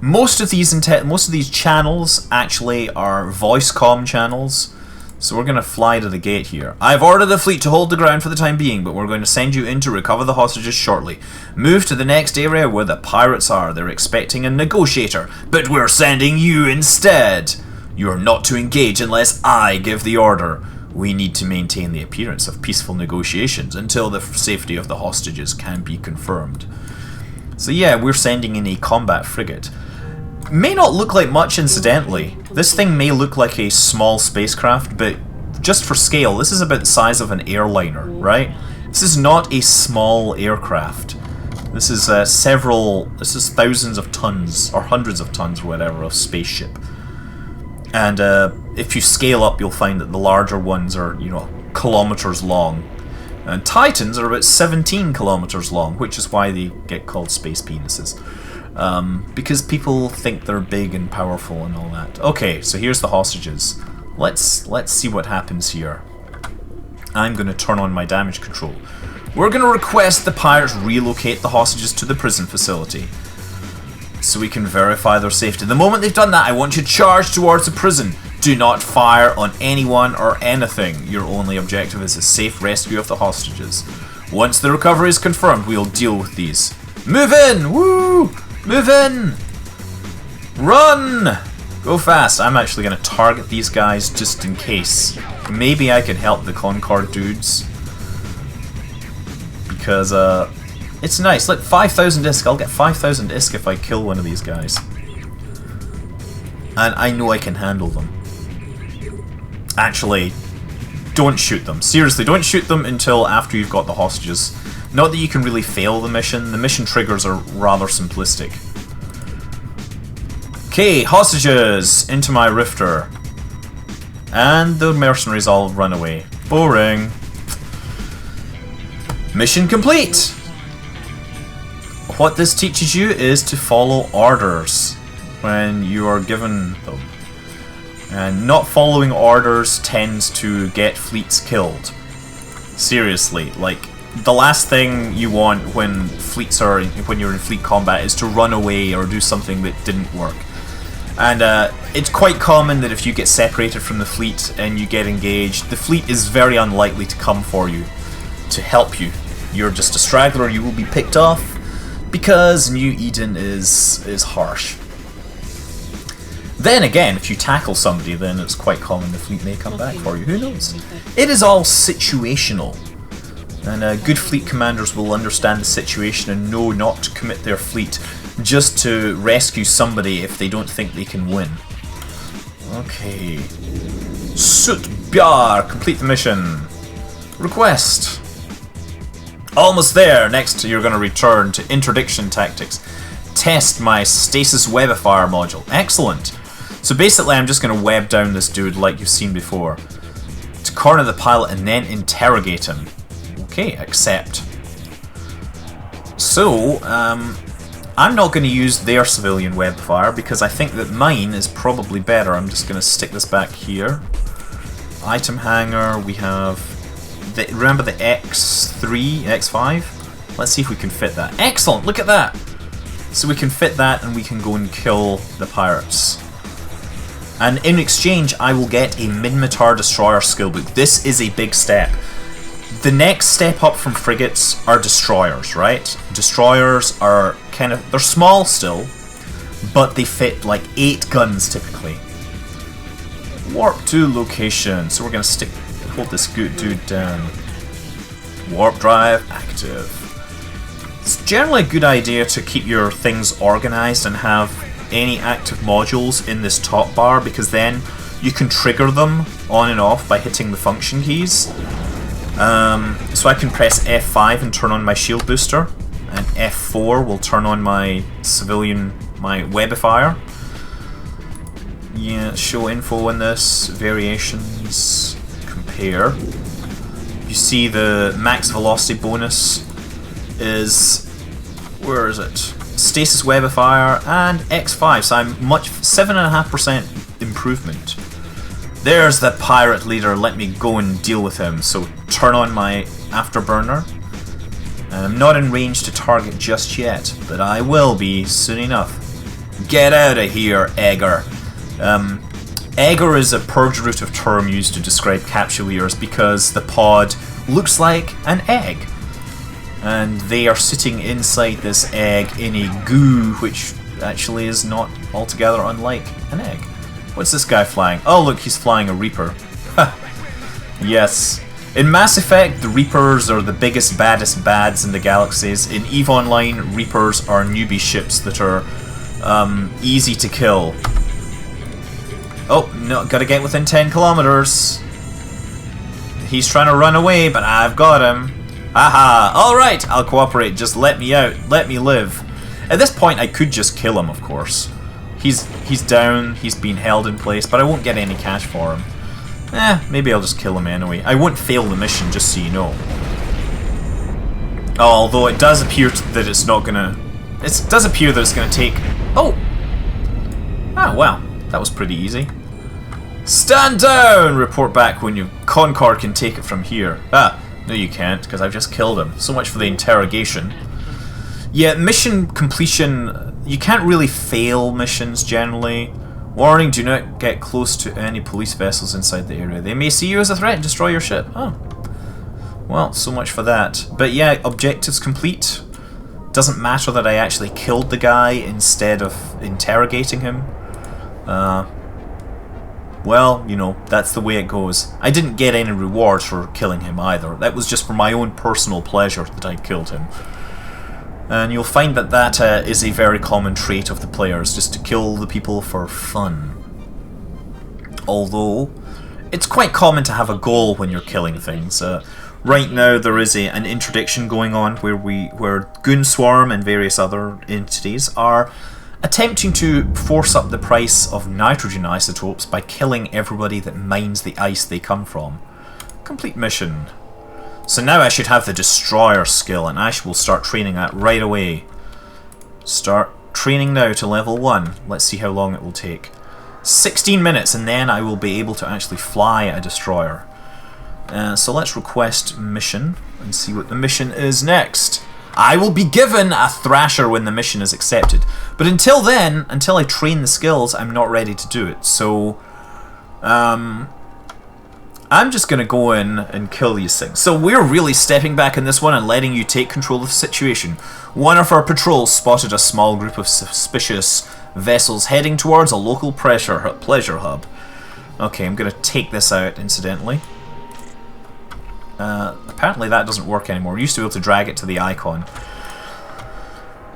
most of these channels actually are voice comm channels, so we're going to fly to the gate here. I've ordered the fleet to hold the ground for the time being, but we're going to send you in to recover the hostages shortly. Move to the next area where the pirates are. They're expecting a negotiator, but we're sending you instead. You are not to engage unless I give the order. We need to maintain the appearance of peaceful negotiations until the safety of the hostages can be confirmed. So yeah, we're sending in a combat frigate. May not look like much, incidentally. This thing may look like a small spacecraft, but just for scale, this is about the size of an airliner, right? This is not a small aircraft. This is thousands of tons, or hundreds of tons, or whatever, of spaceship. And if you scale up, you'll find that the larger ones are, kilometers long. And Titans are about 17 kilometers long, which is why they get called space penises. Because people think they're big and powerful and all that. Okay, so here's the hostages. Let's see what happens here. I'm going to turn on my damage control. We're going to request the pirates relocate the hostages to the prison facility, so we can verify their safety. The moment they've done that, I want you to charge towards the prison. Do not fire on anyone or anything. Your only objective is the safe rescue of the hostages. Once the recovery is confirmed, we'll deal with these. Move in! Woo! Move in! Run! Go fast. I'm actually going to target these guys just in case. Maybe I can help the Concord dudes. Because, it's nice. Look, 5,000 ISK. I'll get 5,000 ISK if I kill one of these guys. And I know I can handle them. Actually, don't shoot them. Seriously, don't shoot them until after you've got the hostages. Not that you can really fail the mission triggers are rather simplistic. Okay, hostages into my rifter. And the mercenaries all run away. Boring. Mission complete! What this teaches you is to follow orders. when you are given them. And not following orders tends to get fleets killed. Seriously, like, the last thing you want when you're in fleet combat is to run away or do something that didn't work. And it's quite common that if you get separated from the fleet and you get engaged, the fleet is very unlikely to come for you to help you. You're just a straggler, you will be picked off because New Eden is harsh. Then again, if you tackle somebody, then it's quite common the fleet may come back for you. Who knows? It is all situational. And good fleet commanders will understand the situation and know not to commit their fleet just to rescue somebody if they don't think they can win. Okay. Sut Bjar, complete the mission. Request. Almost there. Next, you're going to return to interdiction tactics. Test my stasis webifier module. Excellent. So basically, I'm just going to web down this dude like you've seen before. To corner the pilot and then interrogate him. Okay, accept. So, I'm not going to use their civilian webifier because I think that mine is probably better. I'm just going to stick this back here. Item hanger, we have... remember the X3, X5? Let's see if we can fit that. Excellent, look at that! So we can fit that and we can go and kill the pirates. And in exchange, I will get a Minmatar Destroyer skill book. This is a big step. The next step up from frigates are destroyers, right? Destroyers are kind of... they're small still, but they fit like 8 guns typically. Warp to location. So we're going to hold this good dude down. Warp drive active. It's generally a good idea to keep your things organized and have any active modules in this top bar, because then you can trigger them on and off by hitting the function keys. So I can press F5 and turn on my shield booster, and F4 will turn on my my webifier. Yeah, show info on this, variations, compare. You see the max velocity bonus is, where is it? Stasis webifier and X5, so I'm 7.5% improvement. There's the pirate leader, let me go and deal with him. So turn on my afterburner. I'm not in range to target just yet, but I will be soon enough. Get out of here, Egger. Egger is a pejorative term used to describe capsuleers because the pod looks like an egg. And they are sitting inside this egg in a goo, which actually is not altogether unlike an egg. What's this guy flying? Oh look, he's flying a Reaper. Yes. In Mass Effect, the Reapers are the biggest, baddest bads in the galaxies. In EVE Online, Reapers are newbie ships that are easy to kill. Oh, no, gotta get within 10 kilometers. He's trying to run away, but I've got him. Haha, alright, I'll cooperate, just let me out, let me live. At this point I could just kill him, of course. He's down, he's been held in place, but I won't get any cash for him. Maybe I'll just kill him anyway. I won't fail the mission, just so you know. Although it does appear that it's not gonna... It does appear that it's gonna take... Oh! Ah, well, that was pretty easy. Stand down! Report back when Concord can take it from here. Ah, no you can't, because I've just killed him. So much for the interrogation. Yeah, mission completion... You can't really fail missions, generally. Warning, do not get close to any police vessels inside the area. They may see you as a threat and destroy your ship. Oh. Well, so much for that. But yeah, objectives complete. Doesn't matter that I actually killed the guy instead of interrogating him. Well, you know, that's the way it goes. I didn't get any rewards for killing him either. That was just for my own personal pleasure that I killed him. And you'll find that that is a very common trait of the players, just to kill the people for fun. Although, it's quite common to have a goal when you're killing things. Right now there is an interdiction going on where Goon Swarm and various other entities are attempting to force up the price of nitrogen isotopes by killing everybody that mines the ice they come from. Complete mission. So now I should have the Destroyer skill, and I will start training that right away. Start training now to level 1. Let's see how long it will take. 16 minutes, and then I will be able to actually fly a destroyer. So let's request mission and see what the mission is next. I will be given a thrasher when the mission is accepted. But until then, until I train the skills, I'm not ready to do it. So, I'm just going to go in and kill these things. So we're really stepping back in this one and letting you take control of the situation. One of our patrols spotted a small group of suspicious vessels heading towards a local pleasure hub. Okay, I'm going to take this out, incidentally. Apparently that doesn't work anymore. We used to be able to drag it to the icon.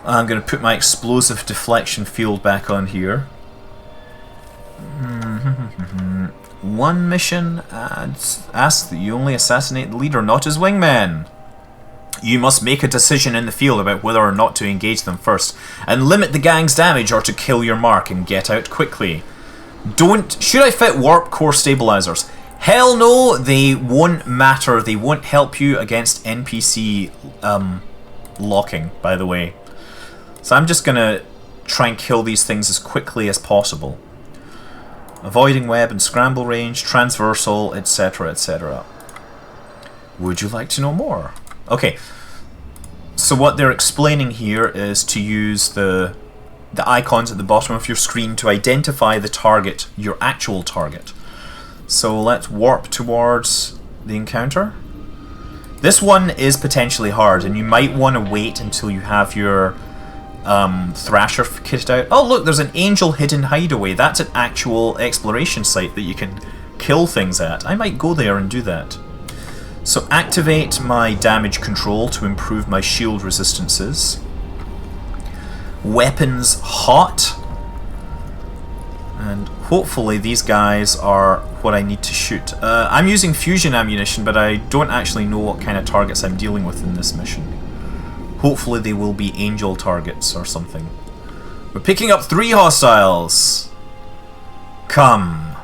I'm going to put my explosive deflection field back on here. One mission asks that you only assassinate the leader, not his wingman. You must make a decision in the field about whether or not to engage them first, and limit the gang's damage or to kill your mark and get out quickly. Should I fit warp core stabilizers? Hell no, they won't matter. They won't help you against NPC locking, by the way. So I'm just going to try and kill these things as quickly as possible. Avoiding web and scramble range, transversal, etc, etc. Would you like to know more? Okay, so what they're explaining here is to use the icons at the bottom of your screen to identify the target, your actual target. So let's warp towards the encounter. This one is potentially hard, and you might want to wait until you have your Thrasher kitted out. Oh look, there's an angel hidden hideaway. That's an actual exploration site that you can kill things at. I might go there and do that. So activate my damage control to improve my shield resistances. Weapons hot. And hopefully these guys are what I need to shoot. I'm using fusion ammunition, but I don't actually know what kind of targets I'm dealing with in this mission. Hopefully they will be angel targets or something. We're picking up 3 hostiles. Come.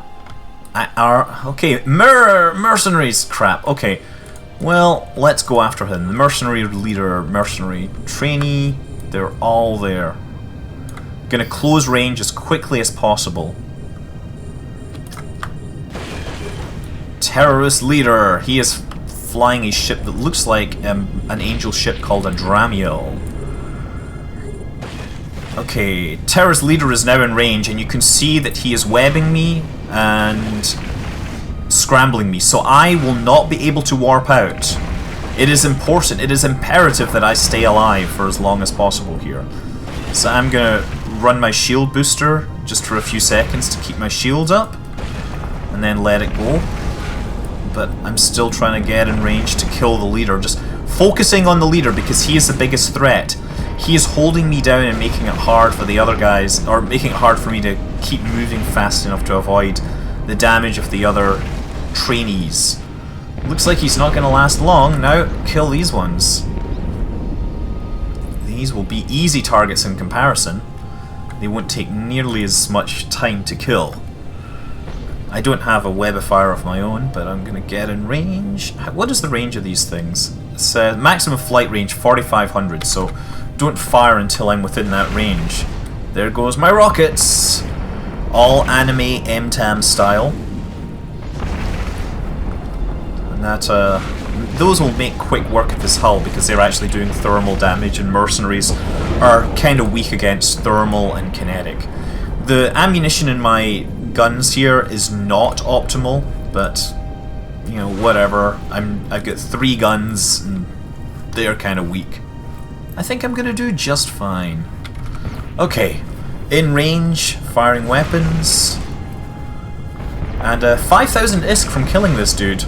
Okay, mercenaries. Crap. Okay. Well, let's go after him. The mercenary leader, mercenary trainee, they're all there. Gonna close range as quickly as possible. Terrorist leader. He is flying a ship that looks like an angel ship called a Dramiel. Okay, terrorist leader is now in range, and you can see that he is webbing me and scrambling me, so I will not be able to warp out. It is important, it is imperative that I stay alive for as long as possible here. So I'm gonna run my shield booster just for a few seconds to keep my shield up, and then let it go. But I'm still trying to get in range to kill the leader, just focusing on the leader because he is the biggest threat. He is holding me down and making it hard for the other guys, or making it hard for me to keep moving fast enough to avoid the damage of the other trainees. Looks like he's not going to last long. Now, kill these ones. These will be easy targets in comparison. They won't take nearly as much time to kill. I don't have a web of fire of my own, but I'm going to get in range. What is the range of these things? It's maximum flight range 4,500, so don't fire until I'm within that range. There goes my rockets! All anime MTAM style. And that, those will make quick work of this hull because they're actually doing thermal damage, and mercenaries are kind of weak against thermal and kinetic. The ammunition in my guns here is not optimal, but you know, whatever. I've got 3 guns and they're kind of weak. I think I'm gonna do just fine. Okay, in range, firing weapons, and 5,000 ISK from killing this dude.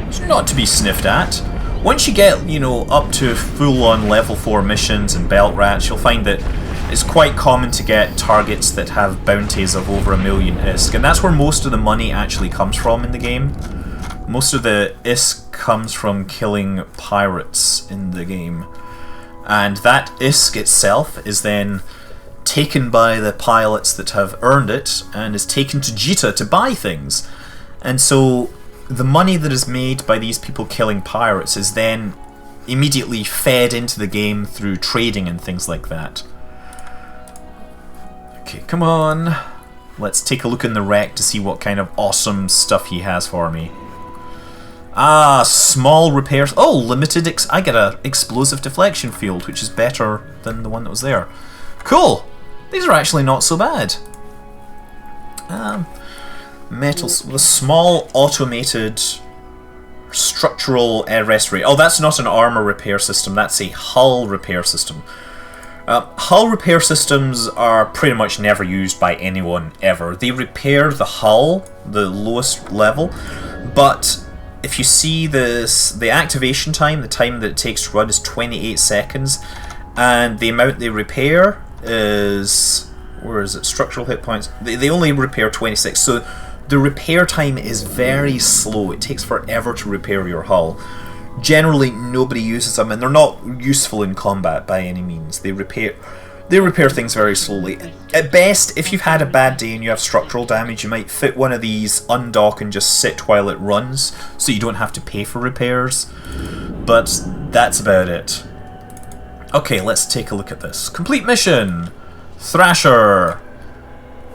It's not to be sniffed at. Once you get, you know, up to full-on level 4 missions and belt rats, you'll find that it's quite common to get targets that have bounties of over 1 million ISK, and that's where most of the money actually comes from in the game. Most of the ISK comes from killing pirates in the game, and that ISK itself is then taken by the pilots that have earned it and is taken to Jita to buy things. And so the money that is made by these people killing pirates is then immediately fed into the game through trading and things like that. Okay, come on. Let's take a look in the wreck to see what kind of awesome stuff he has for me. Ah, small repairs. Oh, limited. I get a explosive deflection field, which is better than the one that was there. Cool. These are actually not so bad. Metals. The small automated structural restoration. Oh, that's not an armor repair system. That's a hull repair system. Hull repair systems are pretty much never used by anyone ever. They repair the hull, the lowest level, but if you see this, the activation time, the time that it takes to run is 28 seconds, and the amount they repair is, where is it, structural hit points, they only repair 26, so the repair time is very slow. It takes forever to repair your hull. Generally, nobody uses them, and they're not useful in combat by any means. They repair things very slowly. At best, if you've had a bad day and you have structural damage, you might fit one of these, undock, and just sit while it runs, so you don't have to pay for repairs. But that's about it. Okay, let's take a look at this. Complete mission! Thrasher!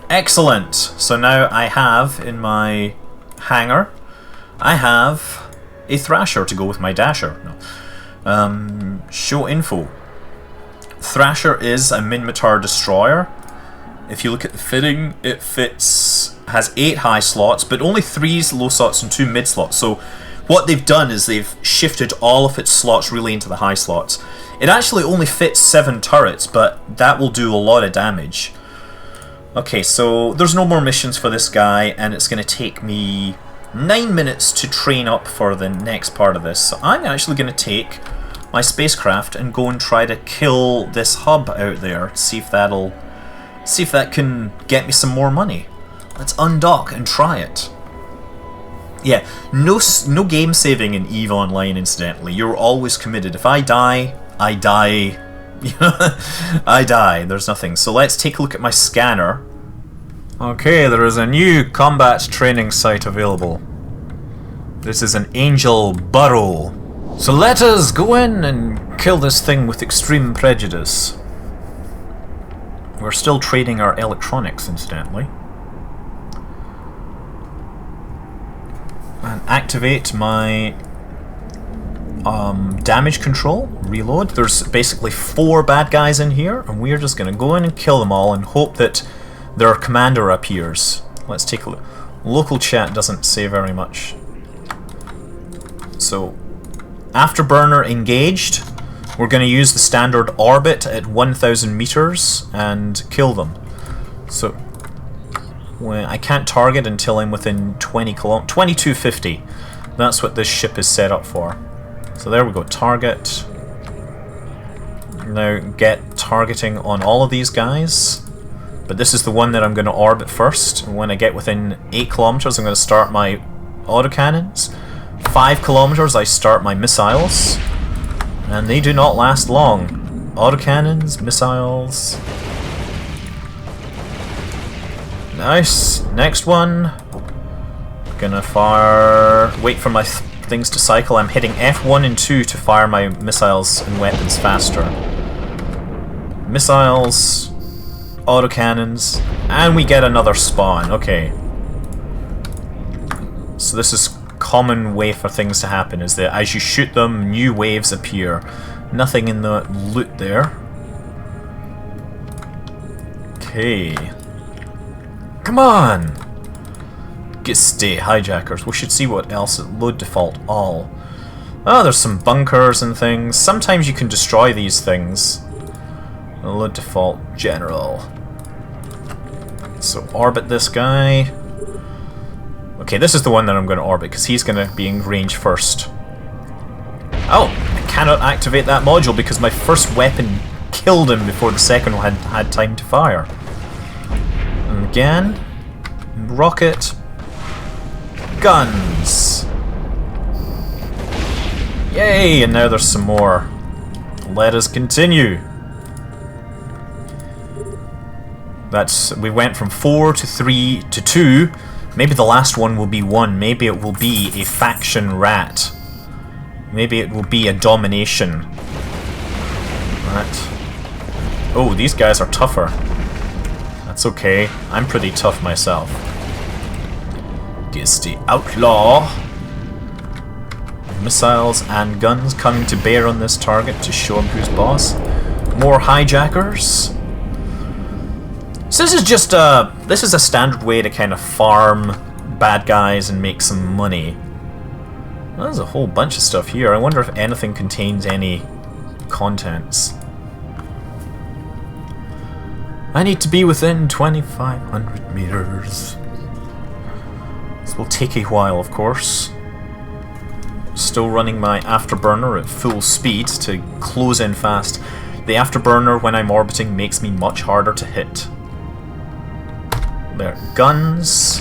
Excellent! So now I have, in my hangar, I have a Thrasher to go with my Dasher. No. Show info. Thrasher is a Minmatar destroyer. If you look at the fitting, it has 8 high slots, but only 3 low slots and 2 mid slots. So what they've done is they've shifted all of its slots really into the high slots. It actually only fits 7 turrets, but that will do a lot of damage. Okay, so there's no more missions for this guy, and it's going to take me 9 minutes to train up for the next part of this. So I'm actually going to take my spacecraft and go and try to kill this hub out there. See if that can get me some more money. Let's undock and try it. Yeah, no game saving in EVE Online, incidentally. You're always committed. If I die, I die. I die. There's nothing. So let's take a look at my scanner. Okay, there is a new combat training site available. This is an Angel Burrow. So let us go in and kill this thing with extreme prejudice. We're still trading our electronics, incidentally. And activate my damage control. Reload. There's basically 4 bad guys in here, and we're just going to go in and kill them all and hope that their commander appears. Let's take a look. Local chat doesn't say very much. So, Afterburner engaged. We're going to use the standard orbit at 1,000 meters and kill them. So, I can't target until I'm within 2250. That's what this ship is set up for. So there we go, target. Now get targeting on all of these guys. But this is the one that I'm going to orbit first. And when I get within 8 kilometers, I'm going to start my autocannons. 5 kilometers, I start my missiles. And they do not last long. Autocannons, missiles. Nice. Next one. Gonna fire. Wait for my things to cycle. I'm hitting F1 and 2 to fire my missiles and weapons faster. Missiles. Autocannons. And we get another spawn. Okay. So this is common way for things to happen, is that as you shoot them, new waves appear. Nothing in the loot there. Okay. Come on! Stay, hijackers. We should see what else. Load default all. Oh, there's some bunkers and things. Sometimes you can destroy these things. Load default general. So orbit this guy. Okay, this is the one that I'm going to orbit because he's going to be in range first. Oh, I cannot activate that module because my first weapon killed him before the second one had time to fire. And again, rocket, guns. Yay! And now there's some more. Let us continue. We went from 4 to 3 to 2. Maybe the last one will be 1. Maybe it will be a faction rat. Maybe it will be a domination. Right. Oh, these guys are tougher. That's okay. I'm pretty tough myself. Guess the outlaw. Missiles and guns coming to bear on this target to show him who's boss. More hijackers. So this is just this is a standard way to kind of farm bad guys and make some money. Well, there's a whole bunch of stuff here. I wonder if anything contains any contents. I need to be within 2,500 meters. This will take a while, of course. Still running my afterburner at full speed to close in fast. The afterburner, when I'm orbiting, makes me much harder to hit. There. Guns.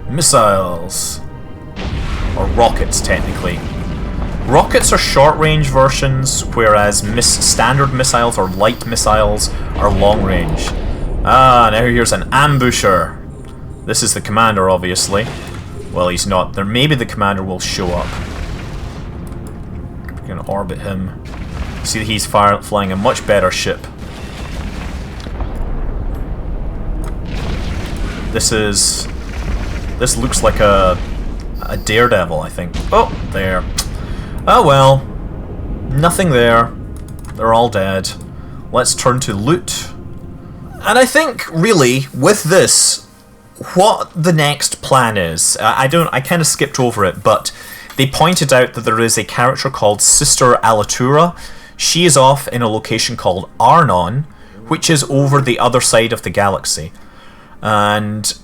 Missiles. Or rockets, technically. Rockets are short-range versions, whereas standard missiles or light missiles are long-range. Ah, now here's an ambusher. This is the commander, obviously. Well, he's not. Maybe the commander will show up. We're gonna orbit him. See that he's flying a much better ship. This looks like a daredevil, I think. Oh, there. Oh well. Nothing there. They're all dead. Let's turn to loot. And I think, really, with this, what the next plan is, I kind of skipped over it, but they pointed out that there is a character called Sister Alatura. She is off in a location called Arnon, which is over the other side of the galaxy. And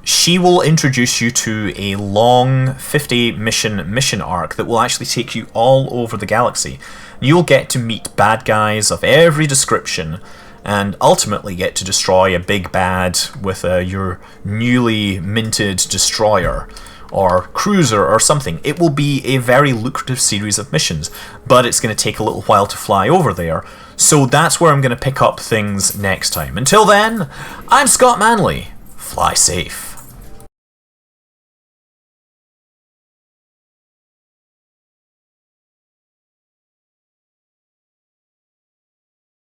she will introduce you to a long 50 mission arc that will actually take you all over the galaxy. You'll get to meet bad guys of every description and ultimately get to destroy a big bad with your newly minted destroyer or cruiser or something. It will be a very lucrative series of missions, but it's going to take a little while to fly over there. So that's where I'm going to pick up things next time. Until then, I'm Scott Manley. Fly safe.